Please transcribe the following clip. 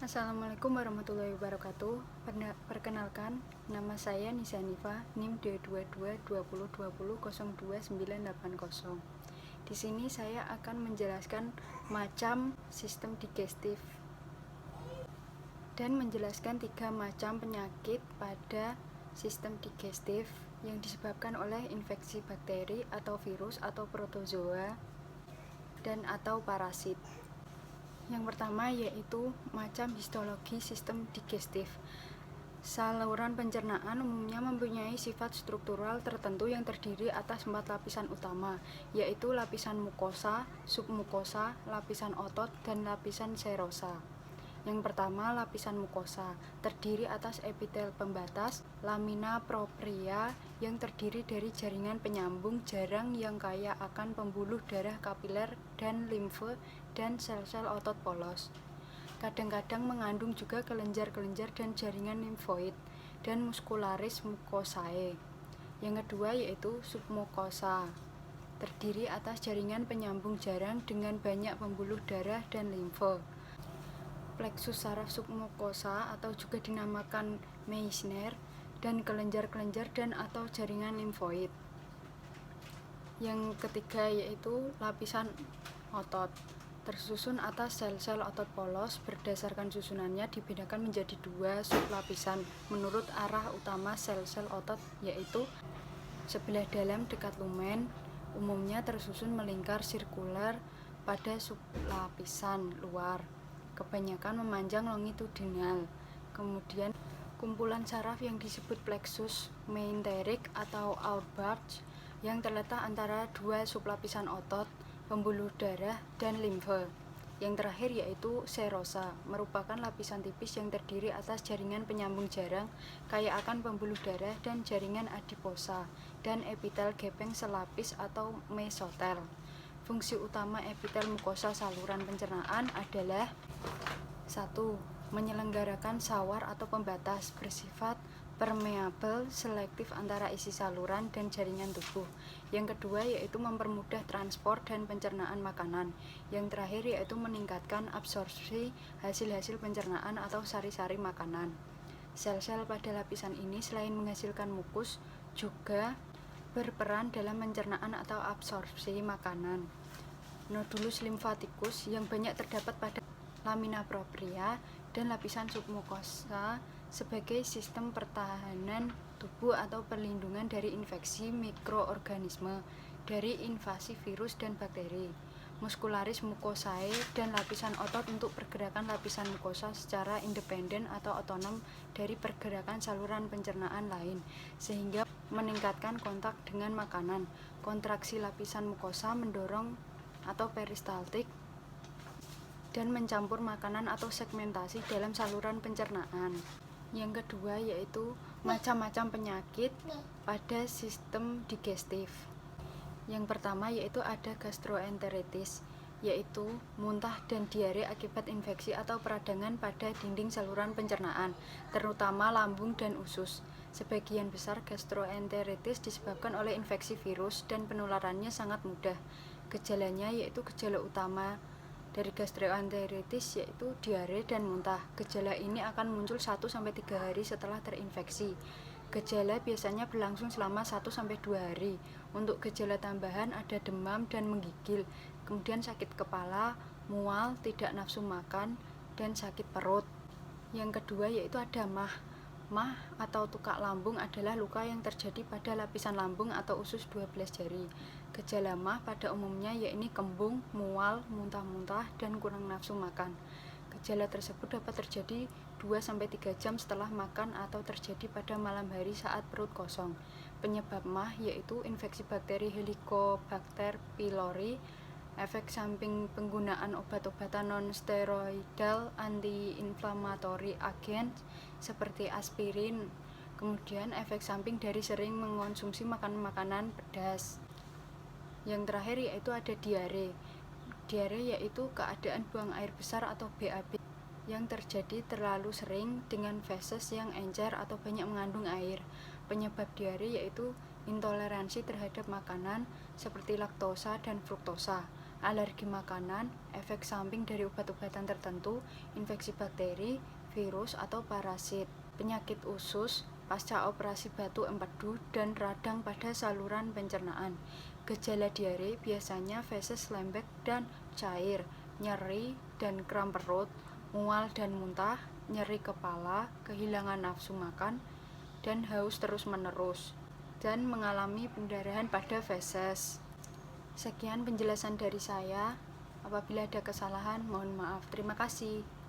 Assalamualaikum warahmatullahi wabarakatuh. Perkenalkan, nama saya Nisa Nifa, NIM D222020020980. Di sini saya akan menjelaskan macam sistem digestif dan menjelaskan 3 macam penyakit pada sistem digestif yang disebabkan oleh infeksi bakteri atau virus atau protozoa dan atau parasit. Yang pertama yaitu macam histologi sistem digestif. Saluran pencernaan umumnya mempunyai sifat struktural tertentu yang terdiri atas 4 lapisan utama, yaitu lapisan mukosa, submukosa, lapisan otot, dan lapisan serosa. Yang pertama, lapisan mukosa terdiri atas epitel pembatas, lamina propria yang terdiri dari jaringan penyambung jarang yang kaya akan pembuluh darah kapiler dan limfe dan sel-sel otot polos. Kadang-kadang mengandung juga kelenjar-kelenjar dan jaringan limfoid dan muskularis mukosae. Yang kedua yaitu submukosa, terdiri atas jaringan penyambung jarang dengan banyak pembuluh darah dan limfe. Plexus saraf submukosa atau juga dinamakan Meissner dan kelenjar-kelenjar dan atau jaringan limfoid. Yang ketiga yaitu lapisan otot, tersusun atas sel-sel otot polos. Berdasarkan susunannya dibedakan menjadi 2 sublapisan menurut arah utama sel-sel otot, yaitu sebelah dalam dekat lumen, umumnya tersusun melingkar sirkuler pada sublapisan luar, kebanyakan memanjang longitudinal. Kemudian kumpulan saraf yang disebut plexus meenteric atau Auerbach yang terletak antara 2 sublapisan otot, pembuluh darah, dan limfe. Yang terakhir yaitu serosa, merupakan lapisan tipis yang terdiri atas jaringan penyambung jarang kaya akan pembuluh darah dan jaringan adiposa dan epitel gepeng selapis atau mesotel. Fungsi utama epitel mukosa saluran pencernaan adalah 1. Menyelenggarakan sawar atau pembatas bersifat permeabel selektif antara isi saluran dan jaringan tubuh. Yang kedua yaitu mempermudah transport dan pencernaan makanan. Yang terakhir yaitu meningkatkan absorpsi hasil-hasil pencernaan atau sari-sari makanan. Sel-sel pada lapisan ini selain menghasilkan mukus juga berperan dalam pencernaan atau absorpsi makanan. Nodulus limfatikus yang banyak terdapat pada lamina propria dan lapisan submukosa sebagai sistem pertahanan tubuh atau perlindungan dari infeksi mikroorganisme, dari invasi virus dan bakteri. Muskularis mukosae dan lapisan otot untuk pergerakan lapisan mukosa secara independen atau otonom dari pergerakan saluran pencernaan lain, sehingga meningkatkan kontak dengan makanan. Kontraksi lapisan mukosa mendorong atau peristaltik dan mencampur makanan atau segmentasi dalam saluran pencernaan. Yang kedua yaitu macam-macam penyakit pada sistem digestif. Yang pertama yaitu ada gastroenteritis, yaitu muntah dan diare akibat infeksi atau peradangan pada dinding saluran pencernaan, terutama lambung dan usus. Sebagian besar gastroenteritis disebabkan oleh infeksi virus dan penularannya sangat mudah. Gejalanya yaitu gejala utama dari gastroenteritis yaitu diare dan muntah. Gejala ini akan muncul 1-3 hari setelah terinfeksi. Gejala biasanya berlangsung selama 1-2 hari. Untuk gejala tambahan ada demam dan menggigil, kemudian sakit kepala, mual, tidak nafsu makan, dan sakit perut. Yang kedua yaitu ada MAH. MAH atau tukak lambung adalah luka yang terjadi pada lapisan lambung atau usus 12 jari. Gejala MAH pada umumnya yaitu kembung, mual, muntah-muntah, dan kurang nafsu makan. Gejala tersebut dapat terjadi 2-3 jam setelah makan atau terjadi pada malam hari saat perut kosong. Penyebab MAH yaitu infeksi bakteri Helicobacter pylori, efek samping penggunaan obat-obatan non-steroidal anti-inflammatory agent seperti aspirin, kemudian efek samping dari sering mengonsumsi makanan pedas. Yang terakhir yaitu ada diare. Diare yaitu keadaan buang air besar atau BAB yang terjadi terlalu sering dengan feses yang encer atau banyak mengandung air. Penyebab diare yaitu intoleransi terhadap makanan seperti laktosa dan fruktosa. alergi makanan, efek samping dari obat-obatan tertentu, infeksi bakteri, virus, atau parasit, penyakit usus, pasca operasi batu empedu, dan radang pada saluran pencernaan. Gejala diare biasanya feses lembek dan cair, nyeri dan kram perut, mual dan muntah, nyeri kepala, kehilangan nafsu makan, dan haus terus-menerus, dan mengalami pendarahan pada feses. Sekian penjelasan dari saya. Apabila ada kesalahan, mohon maaf. Terima kasih.